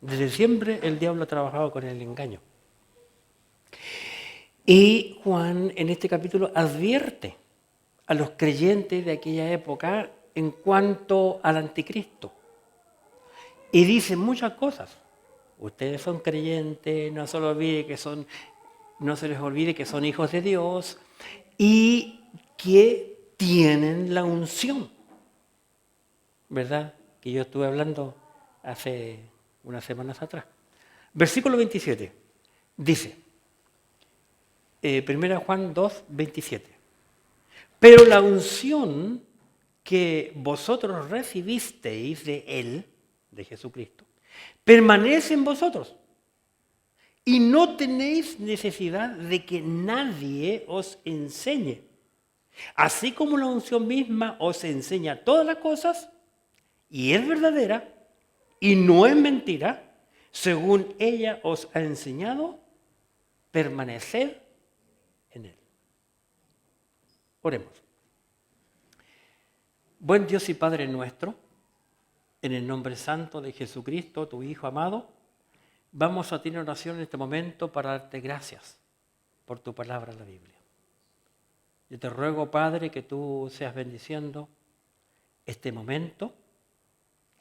Desde siempre el diablo ha trabajado con el engaño. Y Juan en este capítulo advierte a los creyentes de aquella época en cuanto al anticristo. Y dice muchas cosas. Ustedes son creyentes, no se les olvide que son hijos de Dios y que tienen la unción. ¿Verdad? Que yo estuve hablando hace unas semanas atrás. Versículo 27 dice, 1 Juan 2, 27. Pero la unción que vosotros recibisteis de Él, de Jesucristo, permanece en vosotros. Y no tenéis necesidad de que nadie os enseñe. Así como la unción misma os enseña todas las cosas, y es verdadera, y no es mentira, según ella os ha enseñado, permaneced en Él. Oremos. Buen Dios y Padre nuestro, en el nombre santo de Jesucristo, tu Hijo amado, vamos a tener oración en este momento para darte gracias por tu palabra en la Biblia. Yo te ruego, Padre, que tú seas bendiciendo este momento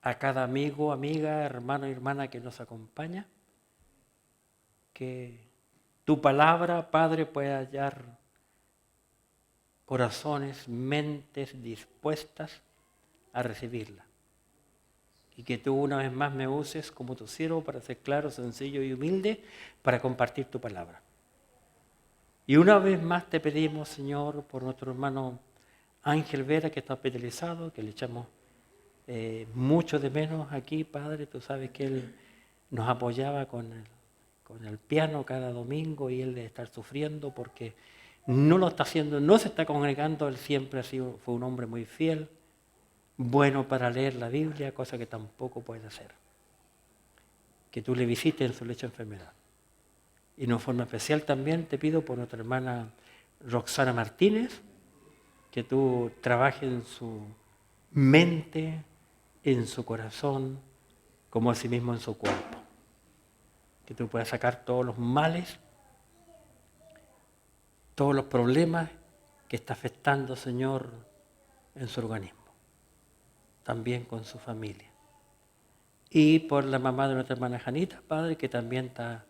a cada amigo, amiga, hermano y hermana que nos acompaña, que tu palabra, Padre, pueda hallar corazones, mentes dispuestas a recibirla. Y que tú una vez más me uses como tu siervo para ser claro, sencillo y humilde para compartir tu palabra. Y una vez más te pedimos, Señor, por nuestro hermano Ángel Vera, que está hospitalizado, que le echamos mucho de menos aquí, Padre. Tú sabes que él nos apoyaba con el piano cada domingo y él debe estar sufriendo porque no lo está haciendo, no se está congregando. Él siempre fue un hombre muy fiel, bueno para leer la Biblia, cosa que tampoco puede hacer. Que tú le visites en su lecho de enfermedad. Y en forma especial también te pido por nuestra hermana Roxana Martínez, que tú trabajes en su mente, en su corazón, como asimismo en su cuerpo. Que tú puedas sacar todos los males, todos los problemas que está afectando, Señor, en su organismo. También con su familia. Y por la mamá de nuestra hermana Janita, Padre, que también está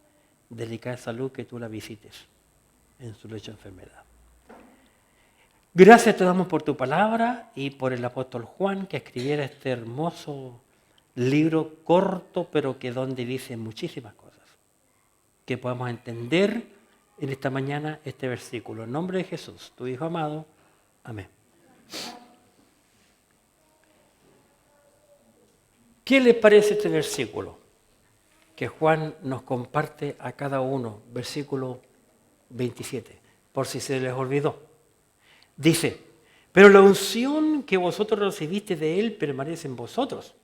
delicada de salud, que tú la visites en su lecho de enfermedad. Gracias te damos por tu palabra y por el apóstol Juan, que escribiera este hermoso libro corto, pero que donde dice muchísimas cosas. Que podamos entender en esta mañana este versículo. En nombre de Jesús, tu Hijo amado. Amén. ¿Qué les parece este versículo que Juan nos comparte a cada uno? Versículo 27, por si se les olvidó. Dice, pero la unción que vosotros recibiste de Él permanece en vosotros.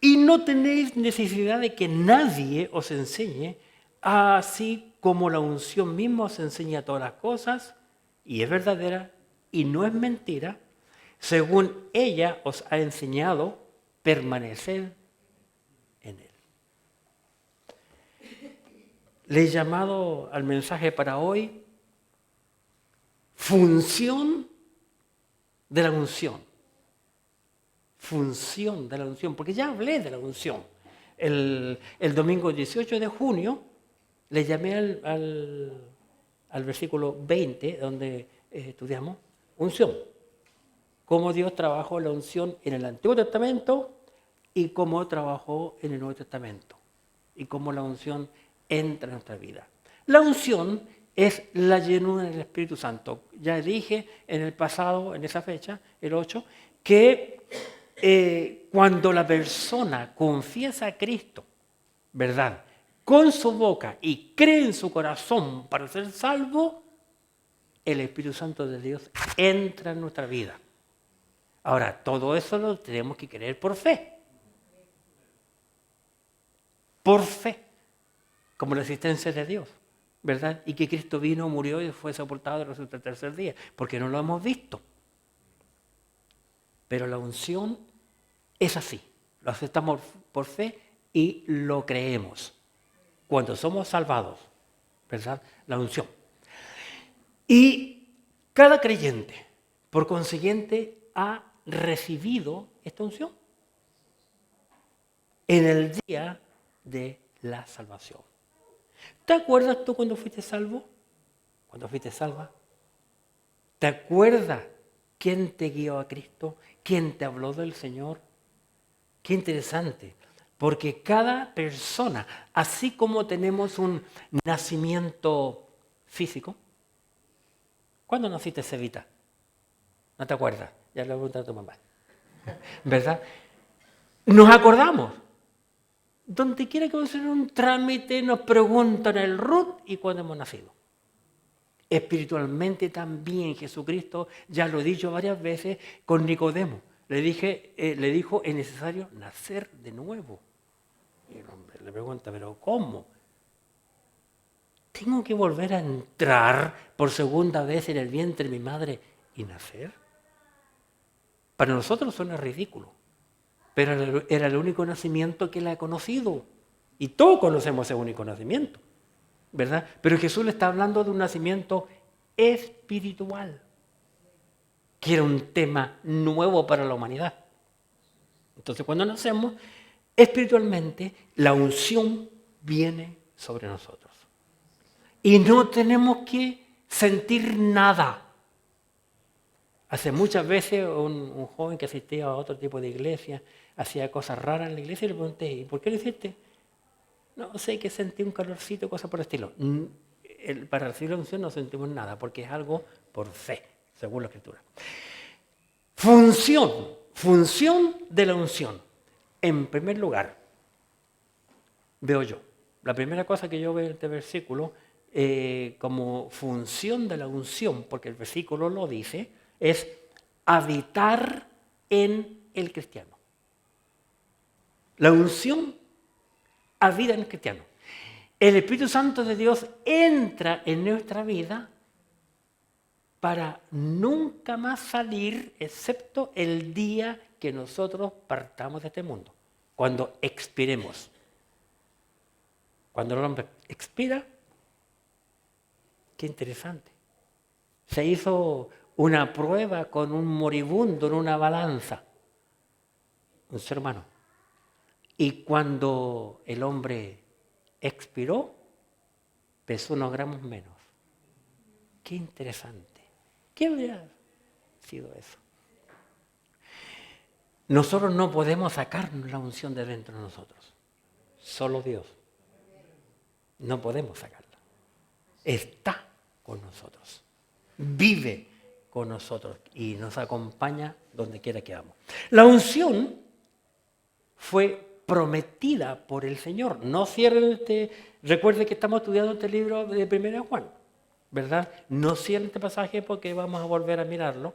Y no tenéis necesidad de que nadie os enseñe, así como la unción misma os enseña todas las cosas, y es verdadera, y no es mentira, según ella os ha enseñado, permanecer en Él. Le he llamado al mensaje para hoy función de la unción. Función de la unción, porque ya hablé de la unción. El domingo 18 de junio le llamé al versículo 20, donde estudiamos unción. Cómo Dios trabajó la unción en el Antiguo Testamento y cómo trabajó en el Nuevo Testamento. Y cómo la unción entra en nuestra vida. La unción es la llenura del Espíritu Santo. Ya dije en el pasado, en esa fecha, el 8, que cuando la persona confiesa a Cristo, ¿verdad?, con su boca y cree en su corazón para ser salvo, el Espíritu Santo de Dios entra en nuestra vida. Ahora, todo eso lo tenemos que creer por fe. Por fe, como la existencia de Dios, ¿verdad? Y que Cristo vino, murió y fue sepultado y resucitó el tercer día, porque no lo hemos visto. Pero la unción es así, lo aceptamos por fe y lo creemos. Cuando somos salvados, ¿verdad? La unción. Y cada creyente, por consiguiente, ha recibido esta unción en el día de la salvación. ¿Te acuerdas tú cuando fuiste salvo? Cuando fuiste salva. ¿Te acuerdas quién te guió a Cristo? ¿Quién te habló del Señor? Qué interesante, porque cada persona, así como tenemos un nacimiento físico, ¿cuándo naciste, Cevita? ¿No te acuerdas? Ya le voy a preguntar a tu mamá. ¿Verdad? Nos acordamos. Donde quiera que vamos a hacer un trámite, nos preguntan el RUT y cuándo hemos nacido. Espiritualmente también Jesucristo, ya lo he dicho varias veces, con Nicodemo. Le dijo, es necesario nacer de nuevo. Y el hombre le pregunta, ¿pero cómo? ¿Tengo que volver a entrar por segunda vez en el vientre de mi madre y nacer? Para nosotros suena ridículo, pero era el único nacimiento que él ha conocido. Y todos conocemos ese único nacimiento, ¿verdad? Pero Jesús le está hablando de un nacimiento espiritual, que era un tema nuevo para la humanidad. Entonces, cuando nacemos, espiritualmente, la unción viene sobre nosotros. Y no tenemos que sentir nada. Hace muchas veces un joven que asistía a otro tipo de iglesia hacía cosas raras en la iglesia y le pregunté, ¿y por qué lo hiciste? No sé, que sentí un calorcito, cosas por el estilo. Para recibir la unción no sentimos nada, porque es algo por fe, según la Escritura. Función de la unción. En primer lugar, veo yo, la primera cosa que yo veo en este versículo, como función de la unción, porque el versículo lo dice, es habitar en el cristiano. La unción habita en el cristiano. El Espíritu Santo de Dios entra en nuestra vida para nunca más salir, excepto el día que nosotros partamos de este mundo, cuando expiremos. Cuando el hombre expira, qué interesante. Se hizo una prueba con un moribundo en una balanza, un ser humano. Y cuando el hombre expiró, pesó unos gramos menos. Qué interesante. ¿Qué habría sido eso? Nosotros no podemos sacarnos la unción de dentro de nosotros. Solo Dios. No podemos sacarla. Está con nosotros. Vive con nosotros y nos acompaña donde quiera que vamos. La unción fue prometida por el Señor. No cierren recuerden que estamos estudiando este libro de 1 Juan, ¿verdad? No cierren este pasaje porque vamos a volver a mirarlo,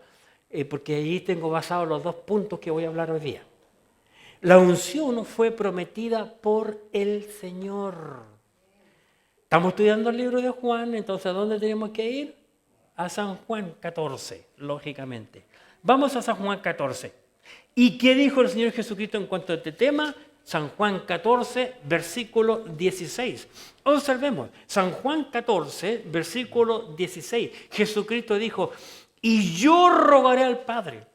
porque ahí tengo basados los dos puntos que voy a hablar hoy día. La unción fue prometida por el Señor. Estamos estudiando el libro de Juan, entonces ¿a dónde tenemos que ir? A San Juan 14, lógicamente. Vamos a San Juan 14. ¿Y qué dijo el Señor Jesucristo en cuanto a este tema? San Juan 14, versículo 16. Observemos, San Juan 14, versículo 16. Jesucristo dijo, y yo rogaré al Padre,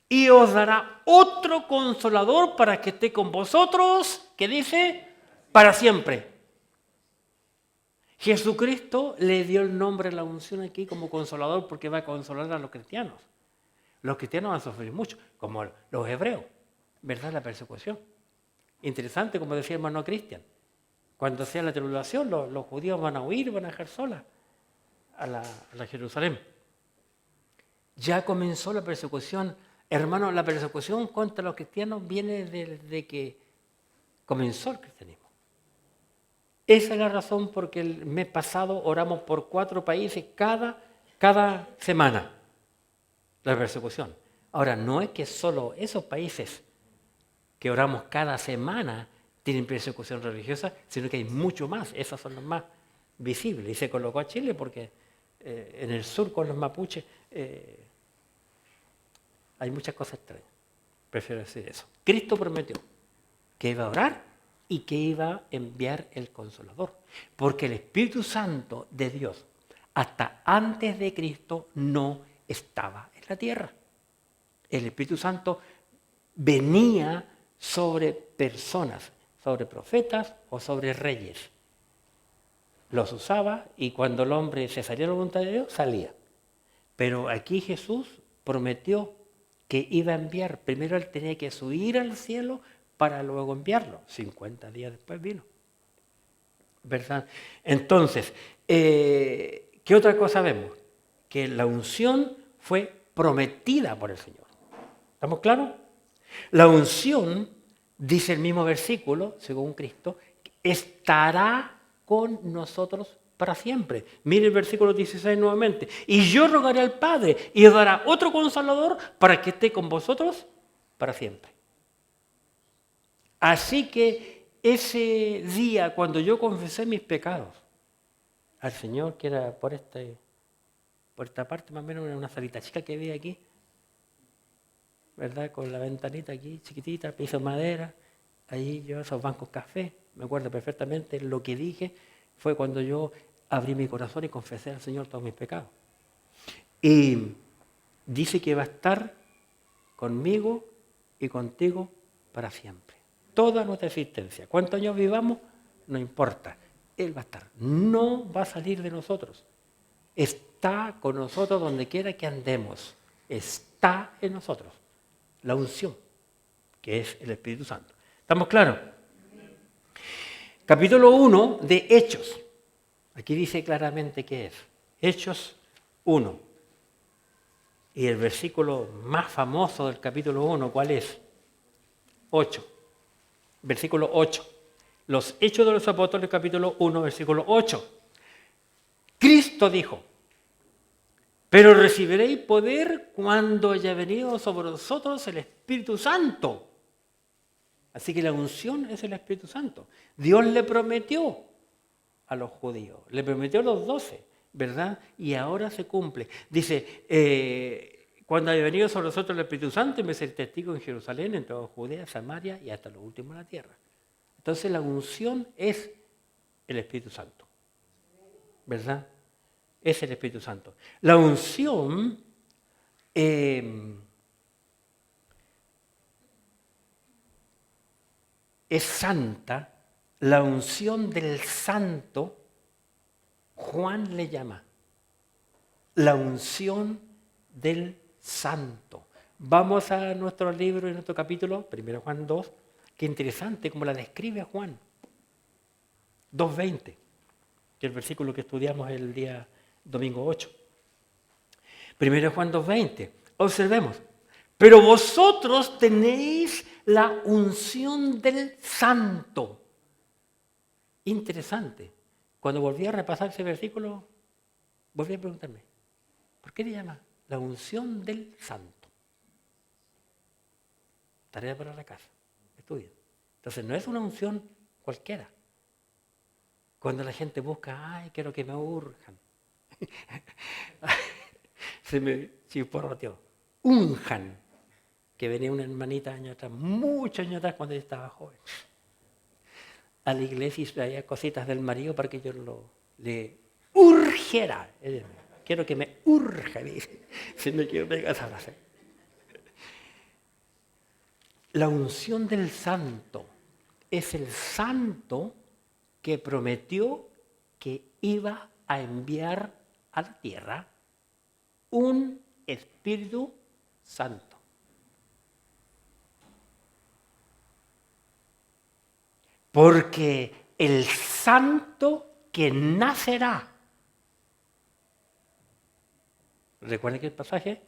y os dará otro consolador para que esté con vosotros, ¿qué dice? Para siempre. Jesucristo le dio el nombre a la unción aquí como consolador porque va a consolar a los cristianos. Los cristianos van a sufrir mucho, como los hebreos, ¿verdad? La persecución. Interesante, como decía el hermano Cristian. Cuando sea la tribulación, los judíos van a huir, van a dejar sola a la Jerusalén. Ya comenzó la persecución. Hermano, la persecución contra los cristianos viene desde que comenzó el cristianismo. Esa es la razón por que el mes pasado oramos por 4 países cada semana. La persecución. Ahora, no es que solo esos países que oramos cada semana tienen persecución religiosa, sino que hay mucho más. Esas son las más visibles. Y se colocó a Chile porque en el sur con los mapuches hay muchas cosas extrañas. Prefiero decir eso. Cristo prometió que iba a orar y que iba a enviar el Consolador. Porque el Espíritu Santo de Dios, hasta antes de Cristo, no estaba en la tierra. El Espíritu Santo venía sobre personas, sobre profetas o sobre reyes. Los usaba y cuando el hombre se salía de la voluntad de Dios, salía. Pero aquí Jesús prometió que iba a enviar. Primero él tenía que subir al cielo para luego enviarlo. 50 días después vino. ¿Verdad? Entonces, ¿qué otra cosa vemos? Que la unción fue prometida por el Señor. ¿Estamos claros? La unción, dice el mismo versículo, según Cristo, estará con nosotros para siempre. Mire el versículo 16 nuevamente. Y yo rogaré al Padre y os dará otro Consolador para que esté con vosotros para siempre. Así que ese día, cuando yo confesé mis pecados al Señor, que era por esta parte, más o menos una salita chica que había aquí, ¿verdad? Con la ventanita aquí, chiquitita, piso de madera, ahí yo esos bancos café, me acuerdo perfectamente lo que dije, fue cuando yo abrí mi corazón y confesé al Señor todos mis pecados. Y dice que va a estar conmigo y contigo para siempre. Toda nuestra existencia. ¿Cuántos años vivamos? No importa. Él va a estar. No va a salir de nosotros. Está con nosotros donde quiera que andemos. Está en nosotros. La unción, que es el Espíritu Santo. ¿Estamos claros? Capítulo 1 de Hechos. Aquí dice claramente qué es. Hechos 1. Y el versículo más famoso del capítulo 1, ¿cuál es? 8. Versículo 8. Los Hechos de los Apóstoles, capítulo 1, versículo 8. Cristo dijo: pero recibiréis poder cuando haya venido sobre vosotros el Espíritu Santo. Así que la unción es el Espíritu Santo. Dios le prometió a los judíos, le prometió a los 12, ¿verdad? Y ahora se cumple. Dice, cuando haya venido sobre vosotros el Espíritu Santo, me seré testigo en Jerusalén, en toda Judea, Samaria y hasta lo último de la tierra. Entonces la unción es el Espíritu Santo, ¿verdad? Es el Espíritu Santo. La unción es santa. La unción del santo, Juan le llama la unción del santo. Vamos a nuestro libro y nuestro capítulo, 1 Juan 2, qué interesante como la describe Juan. 2:20, que es el versículo que estudiamos el día domingo 8. 1 Juan 2:20, observemos. Pero vosotros tenéis la unción del santo. Interesante. Cuando volví a repasar ese versículo, volví a preguntarme, ¿por qué le llama la unción del santo? Tarea para la casa, estudien. Entonces no es una unción cualquiera. Cuando la gente busca, ay, quiero que me urjan. Se me chisporroteó. Unjan. Que venía una hermanita años atrás, muchos años atrás, cuando yo estaba joven, a la iglesia y traía cositas del marido para que yo le urgiera. Quiero que me urja, dice. Si no quiero pegar esa frase. La unción del santo es el santo que prometió que iba a enviar a la tierra un Espíritu Santo. Porque el santo que nacerá, recuerden que el pasaje,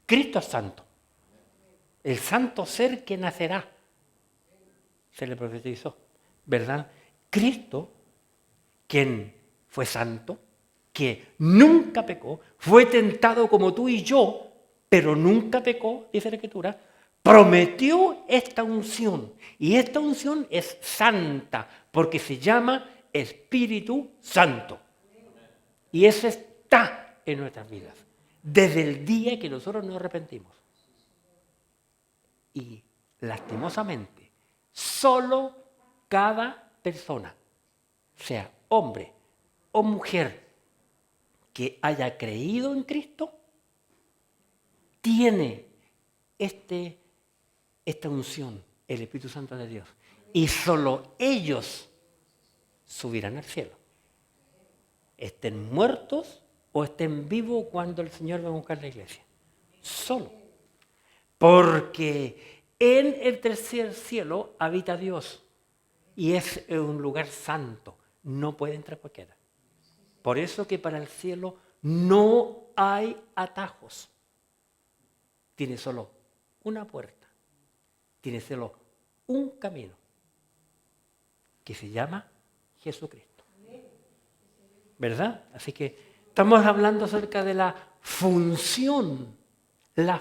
Cristo es santo. El santo ser que nacerá, se le profetizó, ¿verdad? Cristo, quien fue santo, que nunca pecó, fue tentado como tú y yo, pero nunca pecó, dice la Escritura, prometió esta unción. Y esta unción es santa, porque se llama Espíritu Santo. Y eso está en nuestras vidas, desde el día que nosotros nos arrepentimos. Y lastimosamente, solo cada persona, sea hombre o mujer, que haya creído en Cristo, tiene esta unción, el Espíritu Santo de Dios. Y solo ellos subirán al cielo. Estén muertos o estén vivos cuando el Señor va a buscar la iglesia. Solo. Porque en el tercer cielo habita Dios. Y es un lugar santo. No puede entrar cualquiera. Por eso que para el cielo no hay atajos. Tiene solo una puerta. Tiene solo un camino. Que se llama Jesucristo. ¿Verdad? Así que estamos hablando acerca de la función de la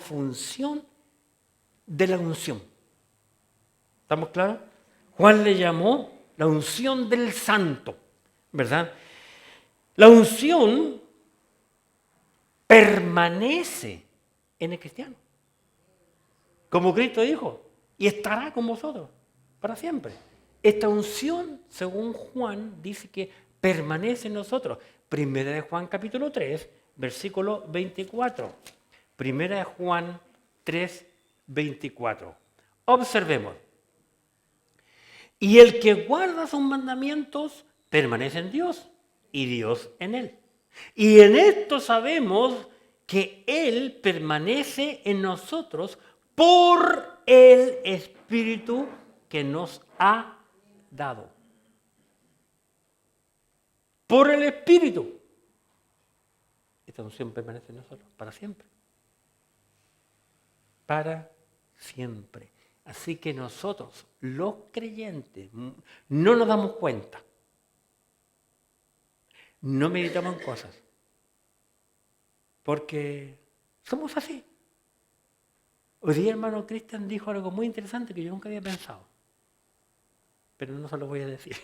unción. ¿Estamos claros? Juan le llamó la unción del santo, ¿verdad? La unción permanece en el cristiano, como Cristo dijo, y estará con vosotros para siempre. Esta unción, según Juan, dice que permanece en nosotros. Primera de Juan capítulo 3, versículo 24. Primera de Juan 3, 24. Observemos. Y el que guarda sus mandamientos permanece en Dios y Dios en él. Y en esto sabemos que Él permanece en nosotros por el Espíritu que nos ha dado. Por el Espíritu. Esta unción permanece en nosotros para siempre. Para siempre. Así que nosotros, los creyentes, no nos damos cuenta. No meditamos en cosas. Porque somos así. Hoy día, hermano Cristian dijo algo muy interesante que yo nunca había pensado. Pero no se lo voy a decir.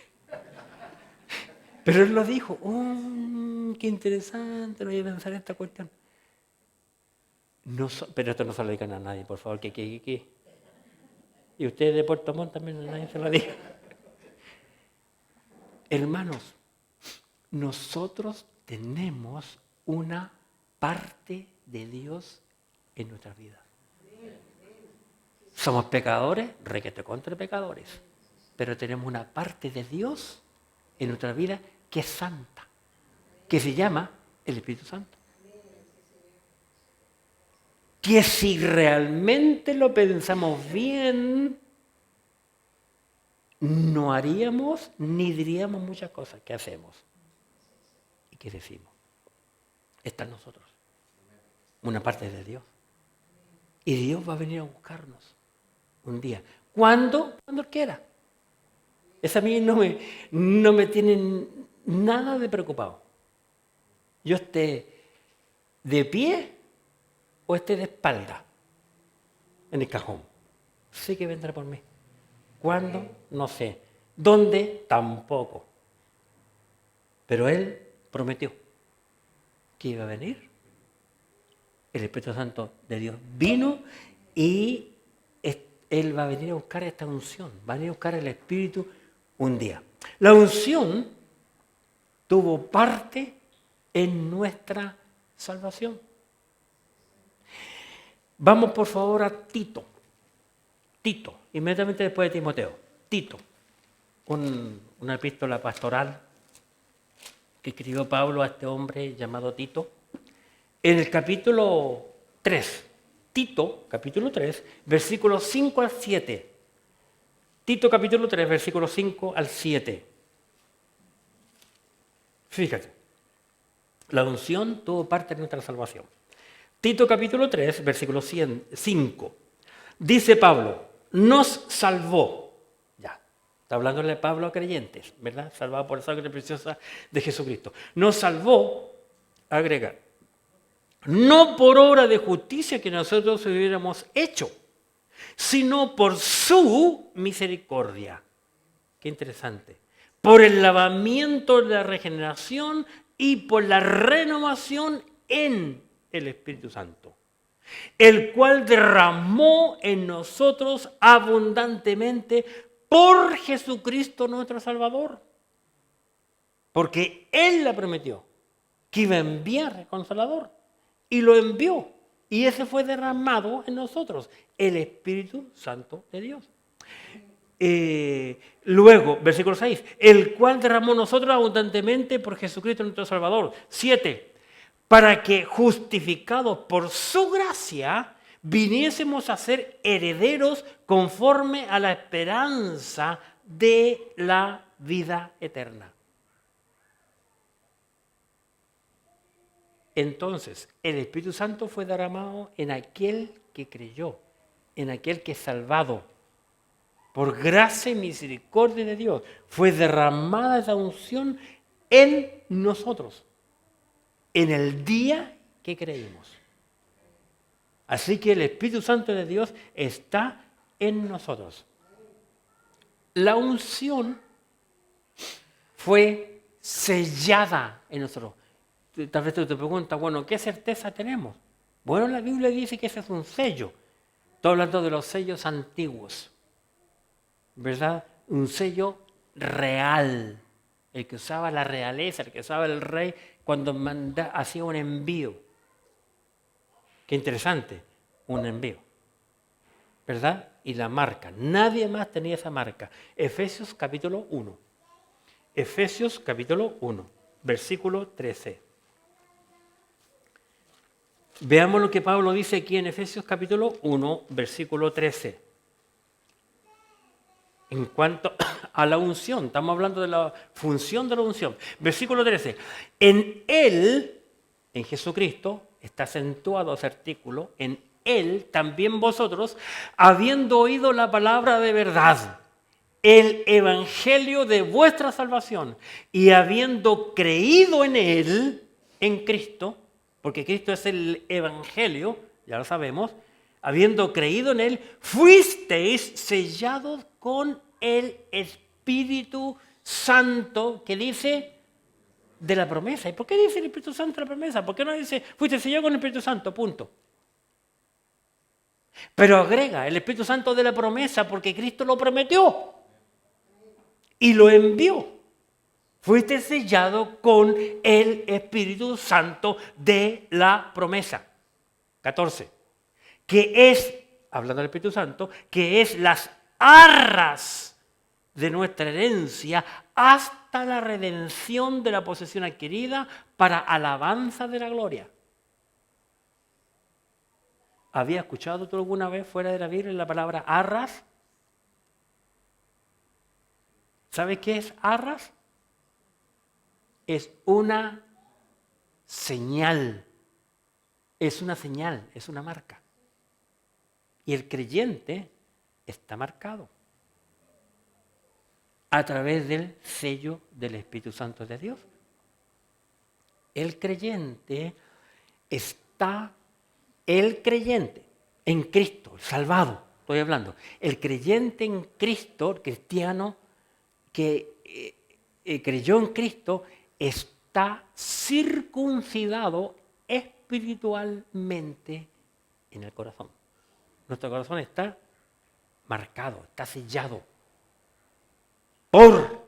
Pero él lo dijo. Qué interesante, no voy a pensar en esta cuestión. No pero esto no se lo digan a nadie, por favor, que. Y ustedes de Puerto Montt también, a nadie se lo diga. Hermanos, nosotros tenemos una parte de Dios en nuestras vidas. Somos pecadores, requete contra pecadores, pero tenemos una parte de Dios en nuestra vida que es santa, que se llama el Espíritu Santo. Que si realmente lo pensamos bien, no haríamos ni diríamos muchas cosas que hacemos y que decimos. Está en nosotros, una parte de Dios. Y Dios va a venir a buscarnos un día. ¿Cuándo? Cuando Él quiera. Eso a mí no me tiene nada de preocupado. Yo esté de pie o esté de espalda en el cajón. Sé que vendrá por mí. ¿Cuándo? No sé. ¿Dónde? Tampoco. Pero Él prometió que iba a venir. El Espíritu Santo de Dios vino y Él va a venir a buscar esta unción. Va a venir a buscar el Espíritu un día. La unción tuvo parte en nuestra salvación. Vamos por favor a Tito. Tito, inmediatamente después de Timoteo. Tito, una epístola pastoral que escribió Pablo a este hombre llamado Tito. En el capítulo 3, Tito, capítulo 3, versículos 5 al 7. Tito, capítulo 3, versículos 5 al 7. Fíjate, la unción tuvo parte de nuestra salvación. Tito, capítulo 3, versículo 5. Dice Pablo, nos salvó. Ya, está hablándole Pablo a creyentes, ¿verdad? Salvado por la sangre preciosa de Jesucristo. Nos salvó, agrega, no por obra de justicia que nosotros hubiéramos hecho, sino por su misericordia. Qué interesante. Por el lavamiento de la regeneración y por la renovación en el Espíritu Santo, el cual derramó en nosotros abundantemente por Jesucristo nuestro Salvador. Porque Él la prometió, que iba a enviar el Consolador. Y lo envió. Y ese fue derramado en nosotros, el Espíritu Santo de Dios. Luego, versículo 6, el cual derramó nosotros abundantemente por Jesucristo nuestro Salvador. 7, para que justificados por su gracia viniésemos a ser herederos conforme a la esperanza de la vida eterna. Entonces, el Espíritu Santo fue derramado en aquel que creyó, en aquel que es salvado. Por gracia y misericordia de Dios, fue derramada esa unción en nosotros, en el día que creímos. Así que el Espíritu Santo de Dios está en nosotros. La unción fue sellada en nosotros. Tal vez tú te preguntas, bueno, ¿qué certeza tenemos? Bueno, la Biblia dice que ese es un sello. Estoy hablando de los sellos antiguos, ¿verdad? Un sello real, el que usaba la realeza, el que usaba el rey cuando hacía un envío. Qué interesante, un envío, ¿verdad? Y la marca, nadie más tenía esa marca. Efesios capítulo 1, Efesios capítulo 1, versículo 13. Veamos lo que Pablo dice aquí en Efesios capítulo 1, versículo 13. En cuanto a la unción, estamos hablando de la función de la unción. Versículo 13. En Él, en Jesucristo, está acentuado ese artículo, en Él también vosotros, habiendo oído la palabra de verdad, el evangelio de vuestra salvación, y habiendo creído en Él, en Cristo, porque Cristo es el evangelio, ya lo sabemos, habiendo creído en Él, fuisteis sellados con el Espíritu Santo, que dice de la promesa. ¿Y por qué dice el Espíritu Santo de la promesa? ¿Por qué no dice, fuiste sellado con el Espíritu Santo? Punto. Pero agrega el Espíritu Santo de la promesa porque Cristo lo prometió y lo envió. Fuiste sellado con el Espíritu Santo de la promesa. 14. Que es, hablando del Espíritu Santo, que es las arras de nuestra herencia hasta la redención de la posesión adquirida para alabanza de la gloria. ¿Había escuchado tú alguna vez fuera de la Biblia la palabra arras? ¿Sabes qué es arras? Es una señal. Es una señal, es una marca. Y el creyente está marcado a través del sello del Espíritu Santo de Dios. El creyente en Cristo, el salvado, estoy hablando. El creyente en Cristo, el cristiano que creyó en Cristo, está circuncidado espiritualmente en el corazón. Nuestro corazón está marcado, está sellado por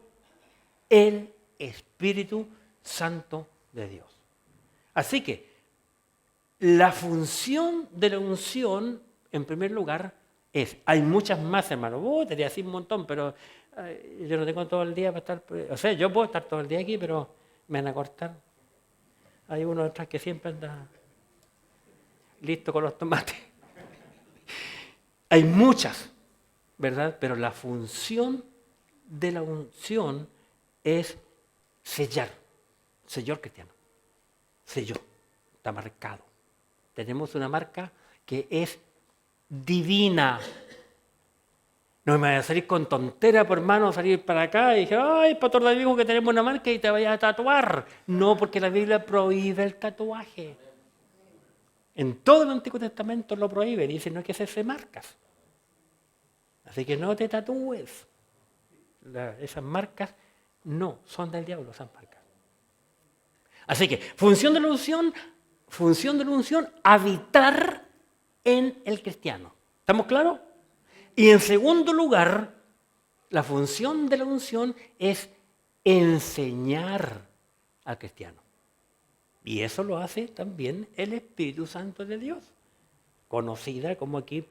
el Espíritu Santo de Dios. Así que la función de la unción, en primer lugar, hay muchas más, hermano. Te voy a decir un montón, pero yo no tengo todo el día para estar. O sea, yo puedo estar todo el día aquí, pero me van a cortar. Hay uno detrás que siempre anda listo con los tomates. Hay muchas, ¿verdad? Pero la función de la unción es sellar. Selló cristiano. Selló. Está marcado. Tenemos una marca que es divina. No me vaya a salir con tontera, por hermano, salir para acá y dije, ay, pastor David dijo que tenemos una marca y te vayas a tatuar. No, porque la Biblia prohíbe el tatuaje. En todo el Antiguo Testamento lo prohíbe, dice no hay que hacerse marcas. Así que no te tatúes. Esas marcas no son del diablo, esas marcas. Así que, función de la unción, habitar en el cristiano. ¿Estamos claros? Y en segundo lugar, La función de la unción es enseñar al cristiano. Y eso lo hace también el Espíritu Santo de Dios, conocida como aquí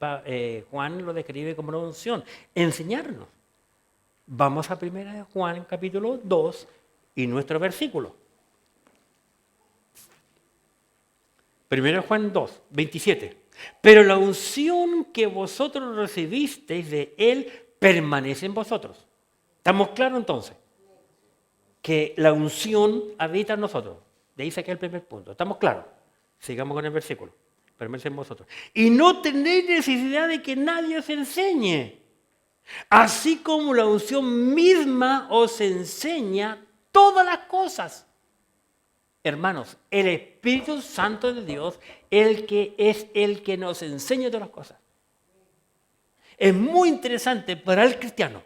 Juan lo describe como la unción, enseñarnos. Vamos a 1 Juan capítulo 2 y nuestro versículo. 1 Juan 2, 27. Pero la unción que vosotros recibisteis de Él permanece en vosotros. ¿Estamos claros entonces? Que la unción habita en nosotros. De ahí saqué el primer punto. ¿Estamos claros? Sigamos con el versículo. Permanece en vosotros. Y no tenéis necesidad de que nadie os enseñe. Así como la unción misma os enseña todas las cosas. Hermanos, el Espíritu Santo de Dios, el que es el que nos enseña todas las cosas. Es muy interesante para el cristiano.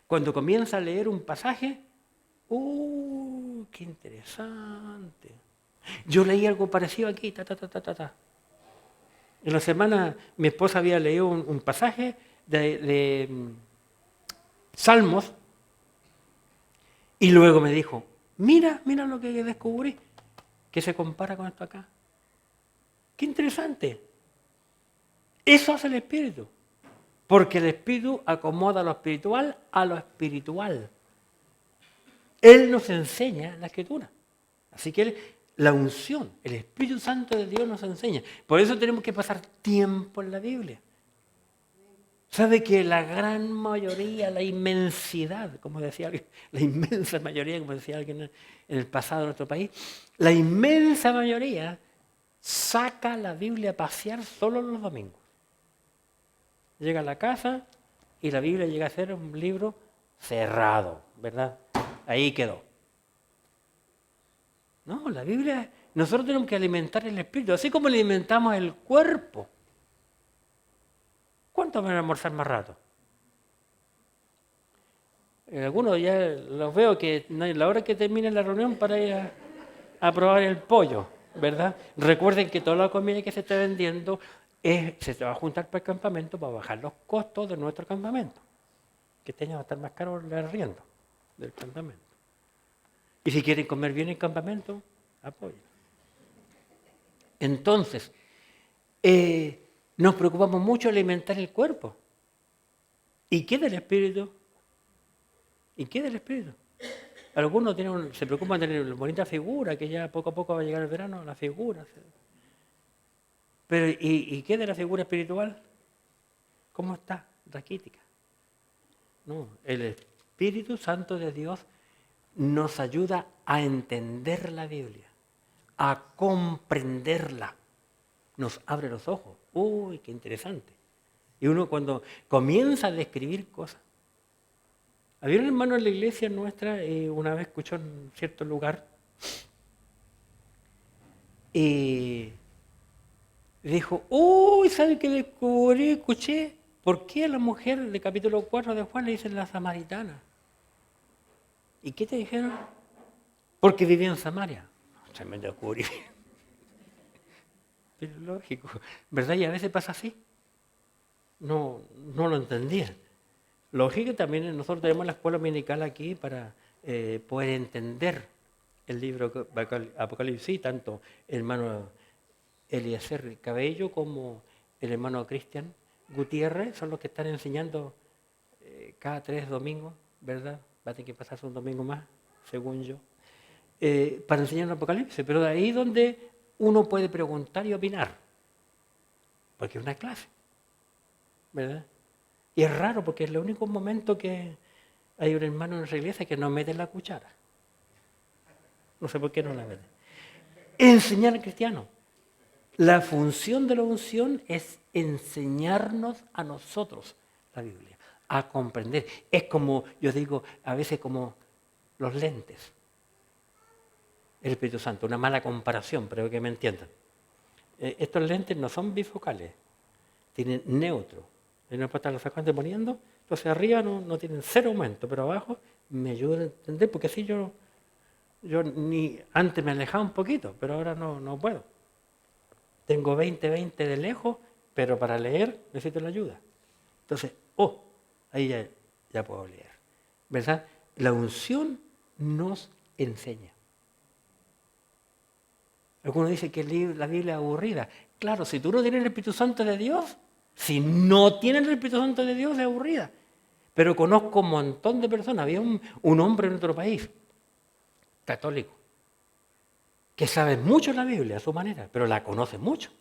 Cuando comienza a leer un pasaje, ¡qué interesante! Yo leí algo parecido aquí, En la semana mi esposa había leído un pasaje de Salmos y luego me dijo, mira lo que descubrí, que se compara con esto acá. ¡Qué interesante! Eso hace el Espíritu, porque el Espíritu acomoda lo espiritual a lo espiritual. Él nos enseña la Escritura. Así que la unción, el Espíritu Santo de Dios nos enseña. Por eso tenemos que pasar tiempo en la Biblia. ¿Sabe que la gran mayoría, la inmensidad, como decía alguien, la inmensa mayoría, como decía alguien en el pasado de nuestro país, la inmensa mayoría saca la Biblia a pasear solo los domingos? Llega a la casa y la Biblia llega a ser un libro cerrado, ¿verdad? Ahí quedó. No, la Biblia, nosotros tenemos que alimentar el espíritu, así como alimentamos el cuerpo. ¿Cuánto van a almorzar más rato? Algunos ya los veo que la hora que termine la reunión para ir a probar el pollo, ¿verdad? Recuerden que toda la comida que se está vendiendo se va a juntar para el campamento para bajar los costos de nuestro campamento. Que este año va a estar más caro el arriendo del campamento. Y si quieren comer bien en el campamento, apoyen. Entonces, nos preocupamos mucho de alimentar el cuerpo. ¿Y qué del espíritu? ¿Y qué del espíritu? Algunos se preocupan de tener una bonita figura, que ya poco a poco va a llegar el verano, la figura. Pero, ¿y qué de la figura espiritual? ¿Cómo está? Raquítica. No, el Espíritu Santo de Dios nos ayuda a entender la Biblia, a comprenderla. Nos abre los ojos. ¡Uy, qué interesante! Y uno cuando comienza a describir cosas. Había un hermano en la iglesia nuestra, una vez escuchó en cierto lugar, y dijo, ¡uy! ¿Sabe qué descubrí? Escuché, ¿por qué a la mujer del capítulo 4 de Juan le dicen la samaritana? ¿Y qué te dijeron? Porque vivía en Samaria. Se me descubrí. Pero lógico, ¿verdad? Y a veces pasa así. No lo entendía. Lógico, también nosotros tenemos la escuela dominical aquí para poder entender el libro Apocalipsis, tanto el hermano Eliezer Cabello como el hermano Cristian Gutiérrez son los que están enseñando cada 3 domingos, ¿verdad? Va a tener que pasarse un domingo más, según yo, para enseñar el Apocalipsis. Pero de ahí donde uno puede preguntar y opinar, porque es una clase, ¿verdad? Y es raro porque es el único momento que hay un hermano en nuestra iglesia que no mete la cuchara. No sé por qué no la mete. Enseñar al cristiano. La función de la unción es enseñarnos a nosotros la Biblia, a comprender. Es como, yo digo, a veces como los lentes. El Espíritu Santo, una mala comparación, pero que me entiendan. Estos lentes no son bifocales, tienen neutro. Y no puedo estar frecuentemente poniendo, entonces arriba no tienen 0 aumento, pero abajo me ayuda a entender, porque así yo ni antes me alejaba un poquito, pero ahora no puedo. Tengo 20-20 de lejos, pero para leer necesito la ayuda. Entonces, ahí ya ya puedo leer. ¿Verdad? La unción nos enseña. Algunos dicen que la Biblia es aburrida. Claro, si tú no tienes el Espíritu Santo de Dios, si no tienes el Espíritu Santo de Dios, es aburrida. Pero conozco un montón de personas. Había un hombre en otro país, católico, que sabe mucho la Biblia a su manera, pero la conoce mucho.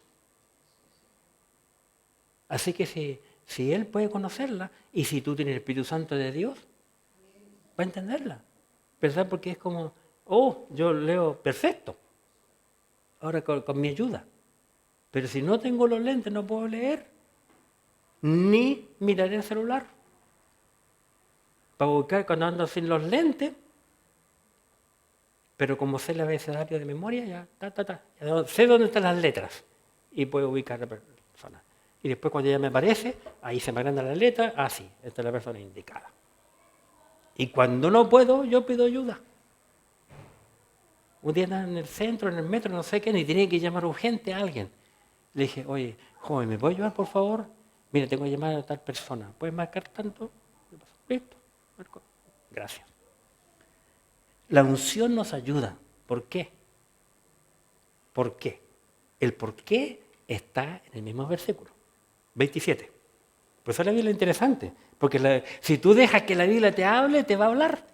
Así que si él puede conocerla, y si tú tienes el Espíritu Santo de Dios, va a entenderla. ¿Verdad? Porque es como, yo leo perfecto, ahora con mi ayuda. Pero si no tengo los lentes, no puedo leer, ni mirar el celular. Para buscar cuando ando sin los lentes, pero como sé el abecedario de memoria, ya sé dónde están las letras y puedo ubicar a la persona. Y después cuando ya me aparece, ahí se me agranda la letra, sí, esta es la persona indicada. Y cuando no puedo, yo pido ayuda. Un día andaba en el centro, en el metro, no sé qué, y tenía que llamar urgente a alguien. Le dije, oye, joven, ¿me puede ayudar, por favor? Mira, tengo que llamar a tal persona. ¿Puedes marcar tanto? Listo. Gracias. La unción nos ayuda. ¿Por qué? ¿Por qué? El por qué está en el mismo versículo. 27. Pues eso es la Biblia interesante. Porque si tú dejas que la Biblia te hable, te va a hablar.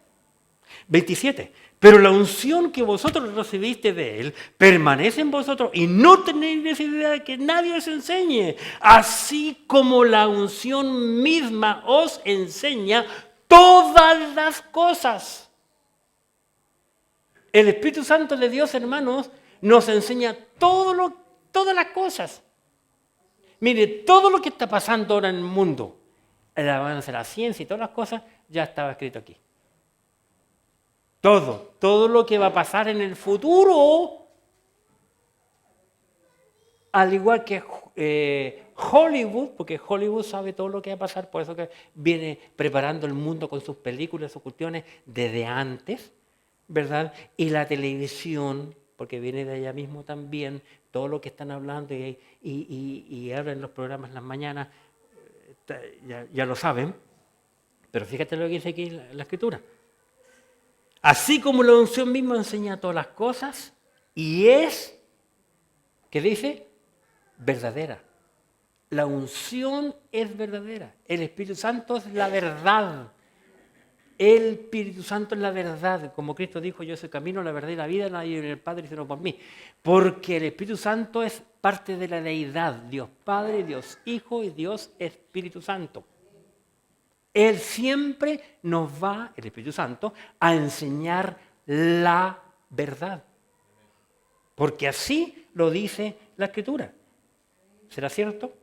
27. Pero la unción que vosotros recibiste de Él permanece en vosotros y no tenéis necesidad de que nadie os enseñe. Así como la unción misma os enseña todas las cosas. El Espíritu Santo de Dios, hermanos, nos enseña todas las cosas. Mire, todo lo que está pasando ahora en el mundo, el avance de la ciencia y todas las cosas, ya estaba escrito aquí. Todo lo que va a pasar en el futuro, al igual que Hollywood, porque Hollywood sabe todo lo que va a pasar, por eso que viene preparando el mundo con sus películas, sus cuestiones desde antes, ¿verdad? Y la televisión, porque viene de allá mismo también, todo lo que están hablando y ahora en los programas en las mañanas, ya lo saben, pero fíjate lo que dice aquí la Escritura. Así como la unción misma enseña todas las cosas y es, ¿qué dice? Verdadera. La unción es verdadera. El Espíritu Santo es la verdad. El Espíritu Santo es la verdad. Como Cristo dijo, yo soy el camino, la verdad y la vida, nadie viene al Padre sino por mí. Porque el Espíritu Santo es parte de la deidad. Dios Padre, Dios Hijo y Dios Espíritu Santo. Él siempre nos va, el Espíritu Santo, a enseñar la verdad. Porque así lo dice la Escritura. ¿Será cierto?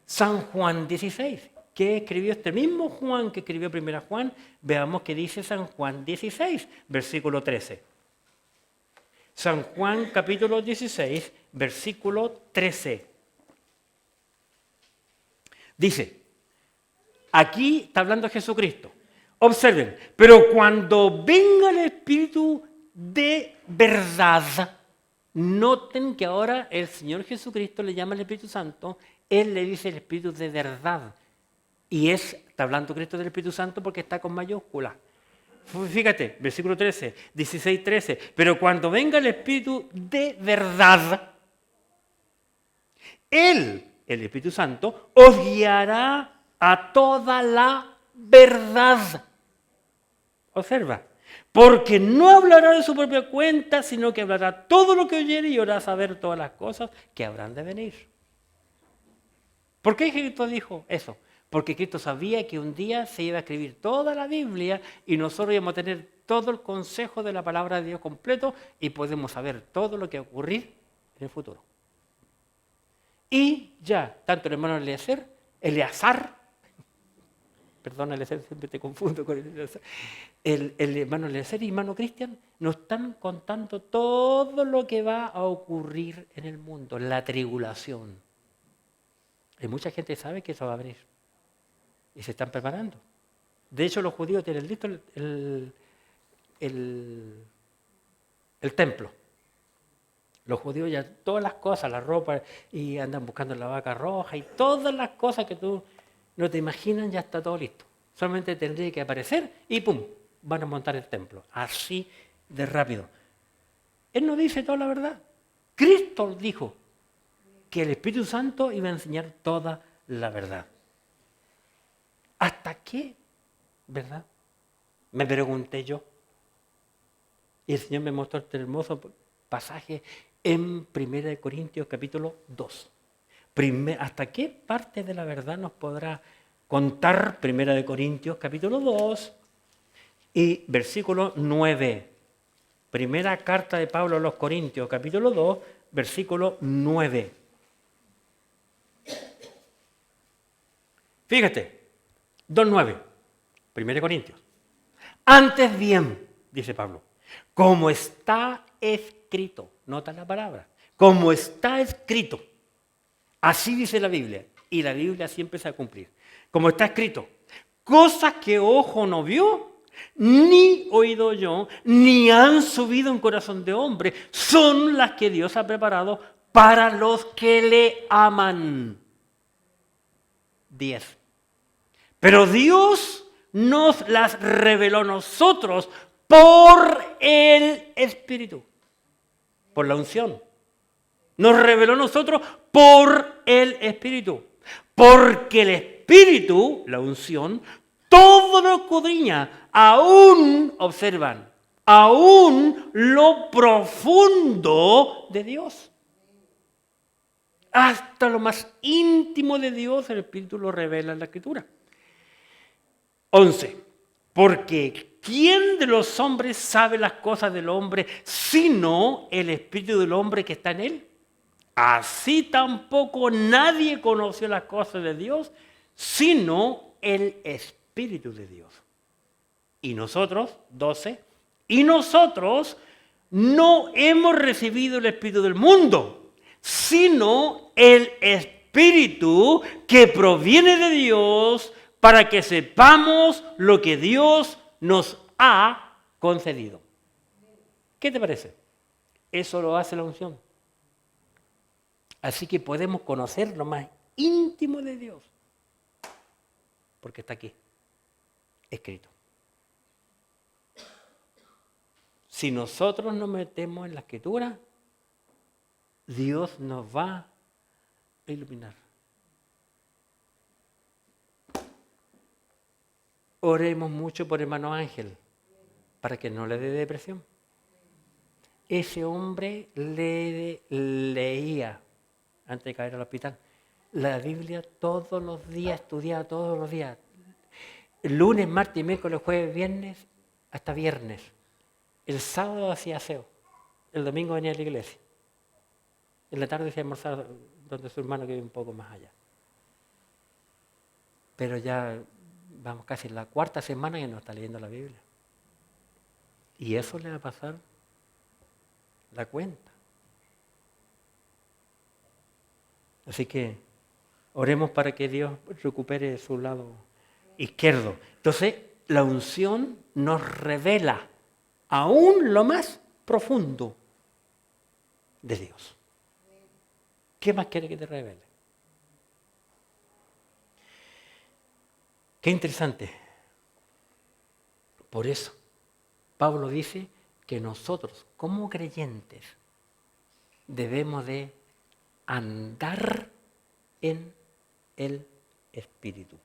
San Juan 16, que escribió este mismo Juan que escribió 1 Juan, veamos qué dice San Juan 16, versículo 13. San Juan capítulo 16, versículo 13. Dice, aquí está hablando Jesucristo. Observen, pero cuando venga el Espíritu de verdad, noten que ahora el Señor Jesucristo le llama al Espíritu Santo, Él le dice el Espíritu de verdad. Y está hablando Cristo del Espíritu Santo porque está con mayúscula. Fíjate, versículo 13, 16, 13. Pero cuando venga el Espíritu de verdad, Él, el Espíritu Santo, os guiará a toda la verdad. Observa, porque no hablará de su propia cuenta, sino que hablará todo lo que oyere y hará saber todas las cosas que habrán de venir. ¿Por qué Cristo dijo eso? Porque Cristo sabía que un día se iba a escribir toda la Biblia y nosotros íbamos a tener todo el consejo de la palabra de Dios completo y podemos saber todo lo que va a ocurrir en el futuro. Y ya, tanto el hermano Eleazar, perdón, Eleazar, siempre te confundo con Eleazar, el hermano Eleazar y el hermano Cristian nos están contando todo lo que va a ocurrir en el mundo, la tribulación. Y mucha gente sabe que eso va a venir. Y se están preparando. De hecho, los judíos tienen listo el templo. Los judíos ya todas las cosas, la ropa, y andan buscando la vaca roja y todas las cosas que tú no te imaginas, ya está todo listo. Solamente tendría que aparecer y ¡pum! Van a montar el templo. Así de rápido. Él no dice toda la verdad. Cristo dijo que el Espíritu Santo iba a enseñar toda la verdad. ¿Hasta qué verdad? Me pregunté yo. Y el Señor me mostró este hermoso pasaje en 1 Corintios capítulo 2. ¿Hasta qué parte de la verdad nos podrá contar 1 Corintios capítulo 2 y versículo 9? Primera carta de Pablo a los Corintios capítulo 2, versículo 9. Fíjate, 2:9, 1 Corintios. Antes bien, dice Pablo, como está escrito, nota la palabra, como está escrito, así dice la Biblia, y la Biblia siempre se va a cumplir. Como está escrito, cosas que ojo no vio, ni oído yo, ni han subido en corazón de hombre, son las que Dios ha preparado para los que le aman. 10. Pero Dios nos las reveló a nosotros por el Espíritu, por la unción. Nos reveló a nosotros por el Espíritu. Porque el Espíritu, la unción, todo lo escudriña, aún observan, aún lo profundo de Dios. Hasta lo más íntimo de Dios, el Espíritu lo revela en la Escritura. 11. Porque ¿quién de los hombres sabe las cosas del hombre sino el Espíritu del hombre que está en él? Así tampoco nadie conoció las cosas de Dios sino el Espíritu de Dios. Y nosotros, 12, y nosotros no hemos recibido el Espíritu del mundo, sino el Espíritu que proviene de Dios, para que sepamos lo que Dios nos ha concedido. ¿Qué te parece? Eso lo hace la unción. Así que podemos conocer lo más íntimo de Dios, porque está aquí, escrito. Si nosotros nos metemos en la Escritura, Dios nos va a iluminar. Oremos mucho por hermano Ángel, para que no le dé depresión. Ese hombre leía, antes de caer al hospital, la Biblia todos los días, estudiaba todos los días. Lunes, martes, miércoles, jueves, viernes, hasta viernes. El sábado hacía aseo. El domingo venía a la iglesia. En la tarde se almorzaba donde su hermano que vive un poco más allá. Pero ya vamos casi en la cuarta semana que no está leyendo la Biblia. Y eso le va a pasar la cuenta. Así que oremos para que Dios recupere su lado izquierdo. Entonces, la unción nos revela aún lo más profundo de Dios. ¿Qué más quiere que te revele? Qué interesante. Por eso, Pablo dice que nosotros, como creyentes, debemos de andar en el Espíritu.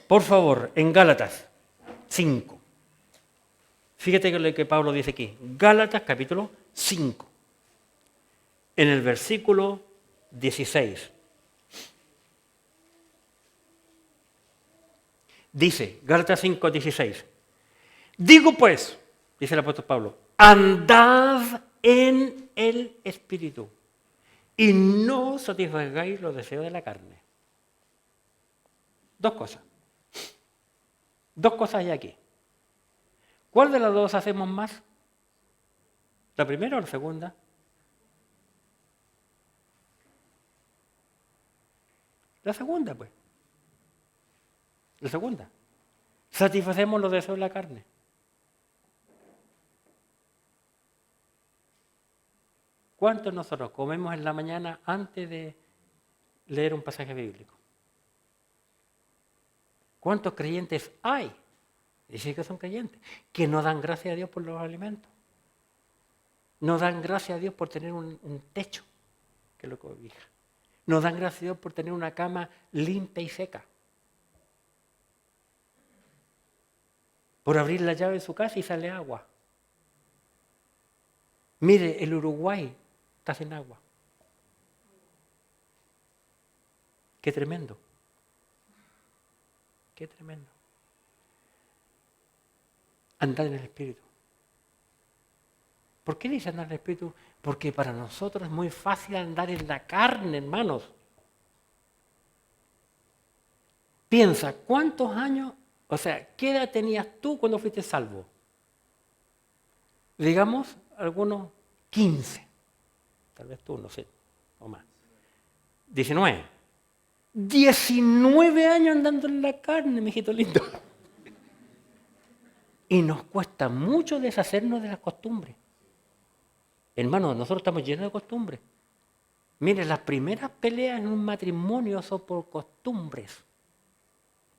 Por favor, en Gálatas 5. Fíjate que lo que Pablo dice aquí. Gálatas capítulo 5. En el versículo 16. Dice, Gálatas 5, 16. Digo pues, dice el apóstol Pablo, andad en el Espíritu y no satisfagáis los deseos de la carne. Dos cosas. Dos cosas hay aquí. ¿Cuál de las dos hacemos más? ¿La primera o la segunda? La segunda, pues. La segunda. Satisfacemos los deseos de la carne. ¿Cuántos nosotros comemos en la mañana antes de leer un pasaje bíblico? ¿Cuántos creyentes hay? Dicen que son creyentes, que no dan gracias a Dios por los alimentos. No dan gracias a Dios por tener un techo que lo cobija. No dan gracias a Dios por tener una cama limpia y seca. Por abrir la llave de su casa y sale agua. Mire, el Uruguay está sin agua. Qué tremendo. Qué tremendo. Andar en el Espíritu. ¿Por qué dice andar en el Espíritu? Porque para nosotros es muy fácil andar en la carne, hermanos. Piensa, ¿cuántos años, o sea, qué edad tenías tú cuando fuiste salvo? Digamos, algunos 15. Tal vez tú, no sé, o más. 19. 19 años andando en la carne, mijito lindo. Y nos cuesta mucho deshacernos de las costumbres. Hermanos, nosotros estamos llenos de costumbres. Mire, las primeras peleas en un matrimonio son por costumbres.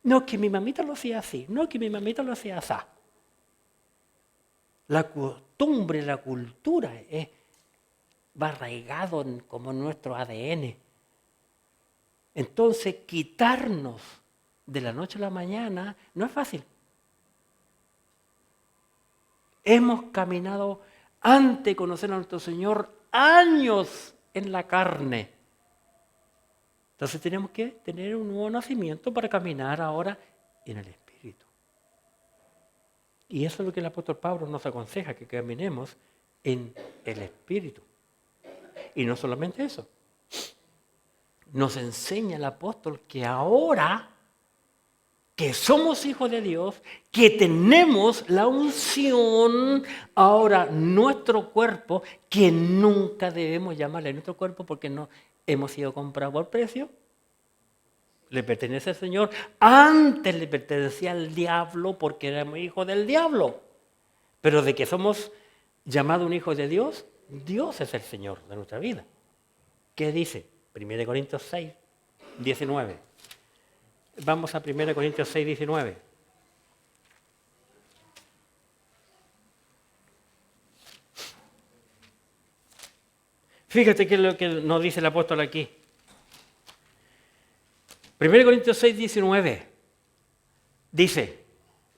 No, que mi mamita lo hacía así. No, que mi mamita lo hacía así. La costumbre, la cultura va arraigado como en nuestro ADN. Entonces, quitarnos de la noche a la mañana no es fácil. Hemos caminado antes de conocer a nuestro Señor años en la carne. Entonces tenemos que tener un nuevo nacimiento para caminar ahora en el Espíritu. Y eso es lo que el apóstol Pablo nos aconseja, que caminemos en el Espíritu. Y no solamente eso. Nos enseña el apóstol que ahora que somos hijos de Dios, que tenemos la unción, ahora nuestro cuerpo, que nunca debemos llamarle nuestro cuerpo porque no hemos sido comprados por precio, le pertenece al Señor. Antes le pertenecía al diablo porque éramos hijos del diablo. Pero de que somos llamados un hijo de Dios, Dios es el Señor de nuestra vida. ¿Qué dice? 1 Corintios 6, 19. Vamos a 1 Corintios 6, 19. Fíjate qué es lo que nos dice el apóstol aquí. 1 Corintios 6, 19. Dice,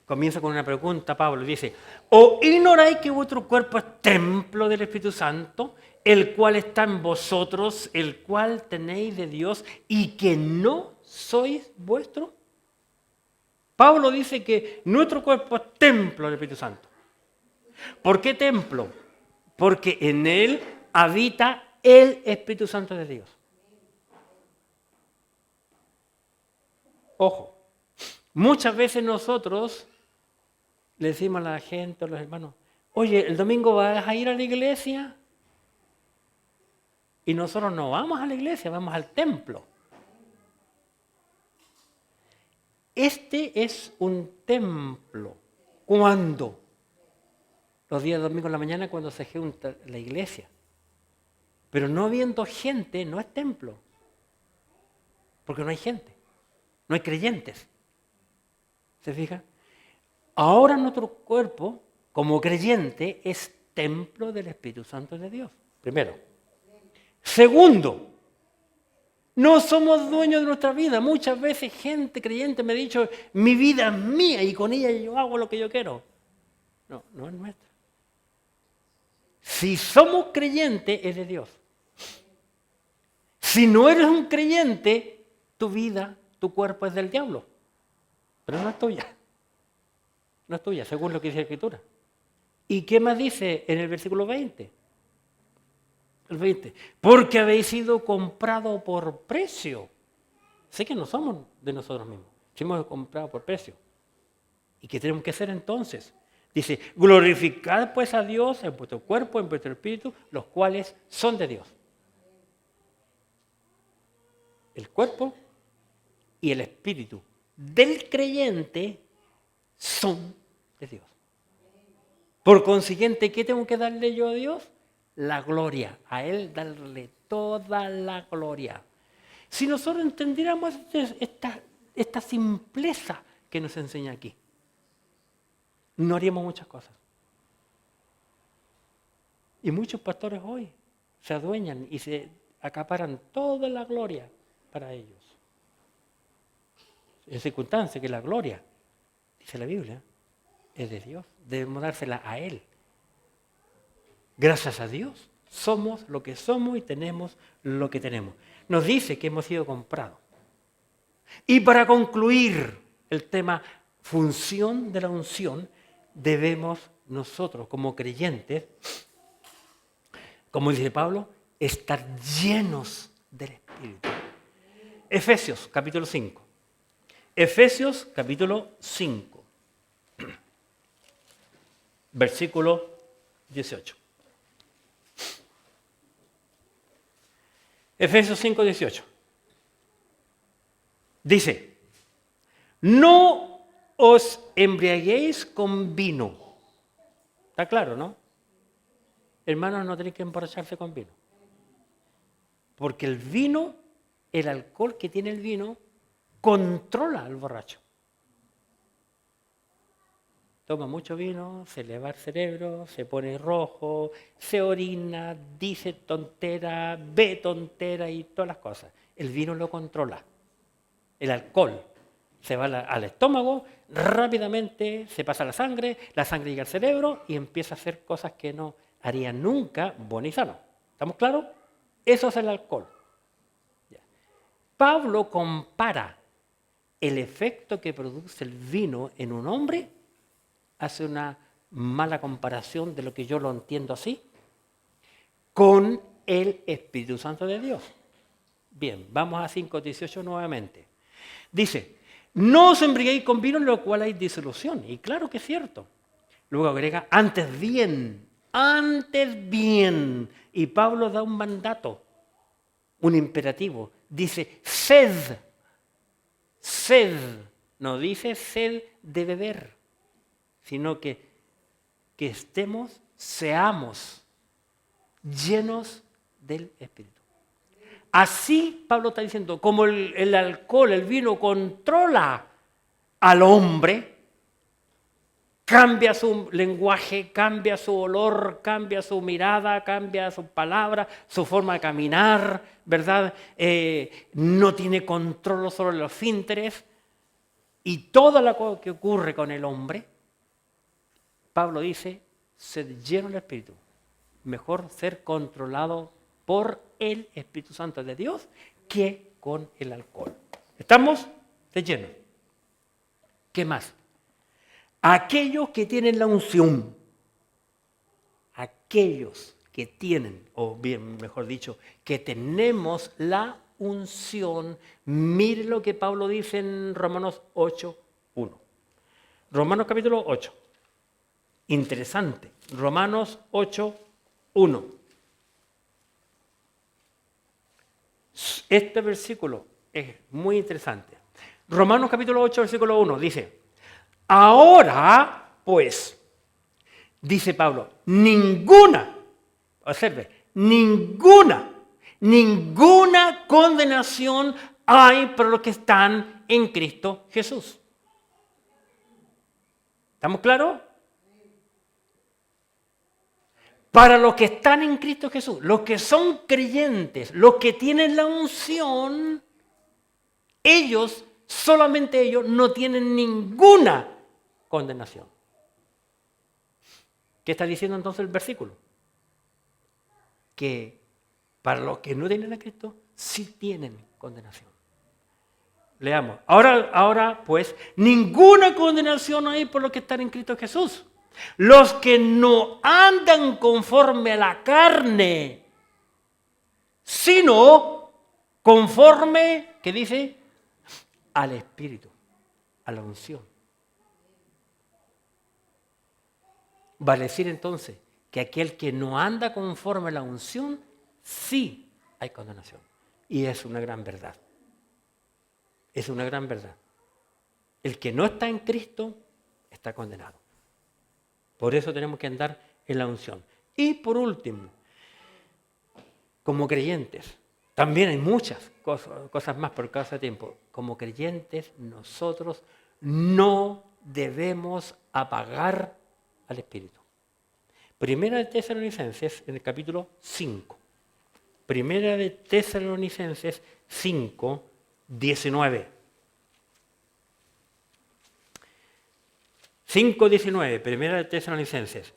comienza con una pregunta, Pablo, dice, ¿o ignoráis que vuestro cuerpo es templo del Espíritu Santo, el cual está en vosotros, el cual tenéis de Dios, y que no sois vuestro? Pablo dice que nuestro cuerpo es templo del Espíritu Santo. ¿Por qué templo? Porque en él habita el Espíritu Santo de Dios. Ojo, muchas veces nosotros le decimos a la gente, a los hermanos, oye, ¿el domingo vas a ir a la iglesia? Y nosotros no vamos a la iglesia, vamos al templo. Este es un templo. ¿Cuándo? Los días de domingo en la mañana cuando se junta la iglesia. Pero no habiendo gente, no es templo. Porque no hay gente. No hay creyentes. ¿Se fija? Ahora nuestro cuerpo, como creyente, es templo del Espíritu Santo de Dios. Primero. Segundo, no somos dueños de nuestra vida. Muchas veces gente creyente me ha dicho, mi vida es mía y con ella yo hago lo que yo quiero. No, no es nuestra. Si somos creyentes, es de Dios. Si no eres un creyente, tu vida, tu cuerpo es del diablo. Pero no es tuya. No es tuya, según lo que dice la Escritura. ¿Y qué más dice en el versículo 20? El 20. Porque habéis sido comprado por precio. Sé que no somos de nosotros mismos. Hemos comprado por precio. ¿Y qué tenemos que hacer entonces? Dice, glorificad pues a Dios en vuestro cuerpo, en vuestro espíritu, los cuales son de Dios. El cuerpo y el espíritu del creyente son de Dios. Por consiguiente, ¿qué tengo que darle yo a Dios? La gloria. A Él darle toda la gloria. Si nosotros entendiéramos esta simpleza que nos enseña aquí. No haríamos muchas cosas. Y muchos pastores hoy se adueñan y se acaparan toda la gloria para ellos. En circunstancia que la gloria, dice la Biblia, es de Dios. Debemos dársela a Él. Gracias a Dios somos lo que somos y tenemos lo que tenemos. Nos dice que hemos sido comprados. Y para concluir el tema función de la unción, debemos nosotros como creyentes, como dice Pablo, estar llenos del Espíritu. Efesios capítulo 5. Efesios capítulo 5. Versículo 18. Efesios 5, 18. Dice, no os embriaguéis con vino. ¿Está claro, no? Hermanos, no tenéis que emborracharse con vino. Porque el vino, el alcohol que tiene el vino, controla al borracho. Toma mucho vino, se le va el cerebro, se pone rojo, se orina, dice tontera, ve tontera y todas las cosas. El vino lo controla. El alcohol se va al estómago, rápidamente se pasa la sangre llega al cerebro y empieza a hacer cosas que no haría nunca bueno y sano. ¿Estamos claros? Eso es el alcohol. Ya. Pablo compara el efecto que produce el vino en un hombre, hace una mala comparación de lo que yo lo entiendo así, con el Espíritu Santo de Dios. Bien, vamos a 5:18 nuevamente. Dice, no os embriaguéis con vino en lo cual hay disolución. Y claro que es cierto. Luego agrega, antes bien. Y Pablo da un mandato, un imperativo. Dice, sed. No dice sed de beber, sino que seamos llenos del Espíritu. Así Pablo está diciendo, como el alcohol, el vino controla al hombre, cambia su lenguaje, cambia su olor, cambia su mirada, cambia su palabra, su forma de caminar, ¿verdad? No tiene control sobre los esfínteres y todo lo que ocurre con el hombre. Pablo dice, sed lleno del Espíritu. Mejor ser controlado por el Espíritu Santo de Dios que con el alcohol. ¿Estamos? De lleno. ¿Qué más? Aquellos que tienen la unción, aquellos que tienen, o bien, mejor dicho, que tenemos la unción, mire lo que Pablo dice en Romanos 8:1. Romanos capítulo 8. Interesante. Romanos 8:1. Este versículo es muy interesante. Romanos capítulo 8, versículo 1 dice, ahora pues, dice Pablo, observe, ninguna condenación hay para los que están en Cristo Jesús. ¿Estamos claros? Para los que están en Cristo Jesús, los que son creyentes, los que tienen la unción, ellos, solamente ellos, no tienen ninguna condenación. ¿Qué está diciendo entonces el versículo? Que para los que no tienen a Cristo, sí tienen condenación. Leamos. Ahora, pues, ninguna condenación hay por los que están en Cristo Jesús. Los que no andan conforme a la carne, sino conforme, ¿qué dice? Al Espíritu, a la unción. Vale decir entonces que aquel que no anda conforme a la unción, sí hay condenación. Y es una gran verdad. Es una gran verdad. El que no está en Cristo está condenado. Por eso tenemos que andar en la unción. Y por último, como creyentes, también hay muchas cosas más por causa de tiempo. Como creyentes, nosotros no debemos apagar al Espíritu. Primera de Tesalonicenses, en el capítulo 5. Primera de Tesalonicenses 5, 19. 5:19, Primera de Tesalonicenses.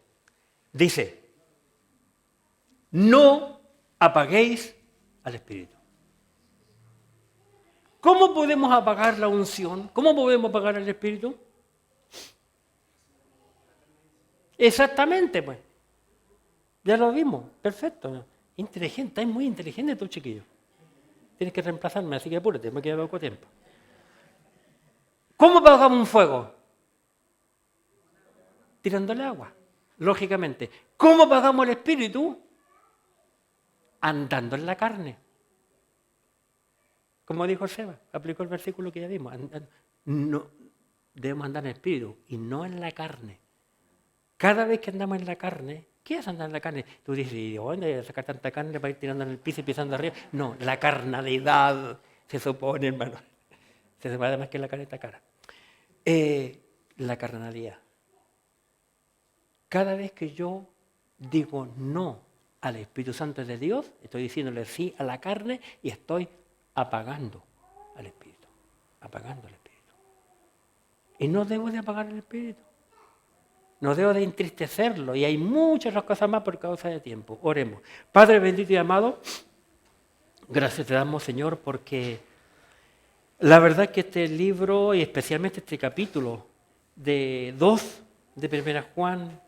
Dice, no apaguéis al Espíritu. ¿Cómo podemos apagar la unción? ¿Cómo podemos apagar al Espíritu? Exactamente, pues. Ya lo vimos, perfecto. Inteligente, es muy inteligente tú, chiquillo. Tienes que reemplazarme, así que apúrate, me queda poco tiempo. ¿Cómo apagamos un fuego? Tirándole agua, lógicamente. ¿Cómo apagamos el Espíritu? Andando en la carne. Como dijo Seba, aplicó el versículo que ya vimos. No, debemos andar en el Espíritu y no en la carne. Cada vez que andamos en la carne, ¿qué es andar en la carne? Tú dices, ¿y dónde hay que sacar tanta carne para ir tirando en el piso y pisando arriba? No, la carnalidad se supone, hermano. Se supone además que la carne está cara. La carnalidad. Cada vez que yo digo no al Espíritu Santo de Dios, estoy diciéndole sí a la carne y estoy apagando al Espíritu. Apagando al Espíritu. Y no debo de apagar el Espíritu. No debo de entristecerlo. Y hay muchas otras cosas más por causa de tiempo. Oremos. Padre bendito y amado, gracias te damos, Señor, porque la verdad es que este libro, y especialmente este capítulo de 2 de Primera Juan,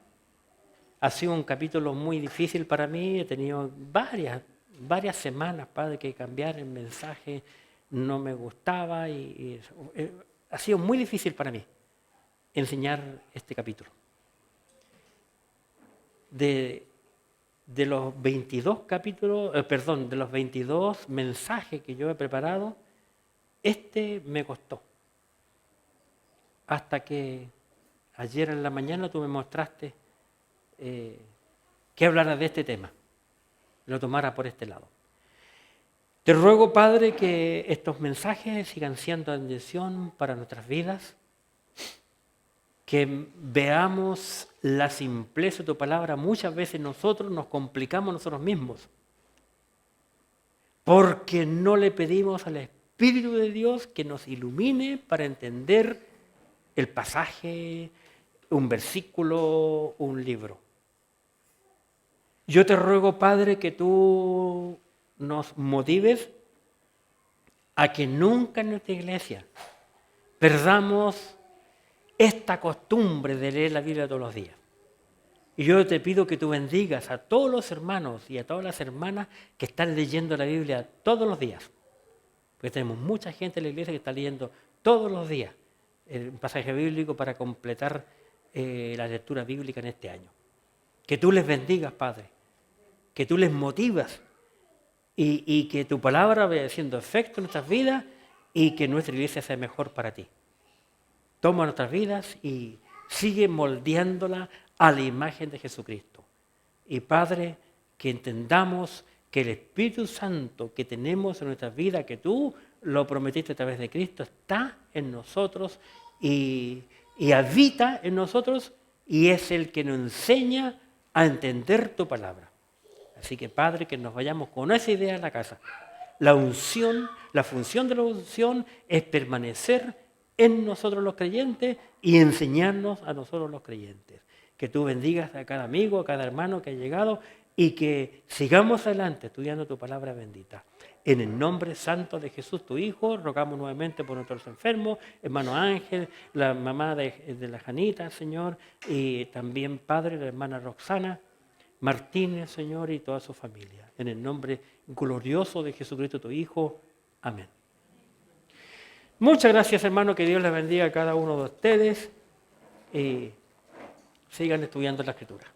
ha sido un capítulo muy difícil para mí. He tenido varias semanas, Padre, que cambiar el mensaje no me gustaba y ha sido muy difícil para mí enseñar este capítulo. De los 22 capítulos, de los 22 mensajes que yo he preparado, este me costó. Hasta que ayer en la mañana tú me mostraste que hablara de este tema, lo tomara por este lado. Te ruego, Padre, que estos mensajes sigan siendo bendición para nuestras vidas, que veamos la simpleza de tu palabra. Muchas veces nosotros nos complicamos nosotros mismos, porque no le pedimos al Espíritu de Dios que nos ilumine para entender el pasaje, un versículo, un libro. Yo te ruego, Padre, que tú nos motives a que nunca en nuestra iglesia perdamos esta costumbre de leer la Biblia todos los días. Y yo te pido que tú bendigas a todos los hermanos y a todas las hermanas que están leyendo la Biblia todos los días. Porque tenemos mucha gente en la iglesia que está leyendo todos los días el pasaje bíblico para completar la lectura bíblica en este año. Que tú les bendigas, Padre, que tú les motivas y que tu palabra vaya haciendo efecto en nuestras vidas y que nuestra iglesia sea mejor para ti. Toma nuestras vidas y sigue moldeándola a la imagen de Jesucristo. Y Padre, que entendamos que el Espíritu Santo que tenemos en nuestras vidas, que tú lo prometiste a través de Cristo, está en nosotros y habita en nosotros y es el que nos enseña a entender tu palabra. Así que, Padre, que nos vayamos con esa idea a la casa. La unción, la función de la unción es permanecer en nosotros los creyentes y enseñarnos a nosotros los creyentes. Que tú bendigas a cada amigo, a cada hermano que ha llegado y que sigamos adelante estudiando tu palabra bendita. En el nombre santo de Jesús, tu Hijo, rogamos nuevamente por nuestros enfermos, hermano Ángel, la mamá de la Janita, Señor, y también, Padre, la hermana Roxana Martínez, Señor, y toda su familia. En el nombre glorioso de Jesucristo, tu Hijo. Amén. Muchas gracias, hermano, que Dios les bendiga a cada uno de ustedes y sigan estudiando la Escritura.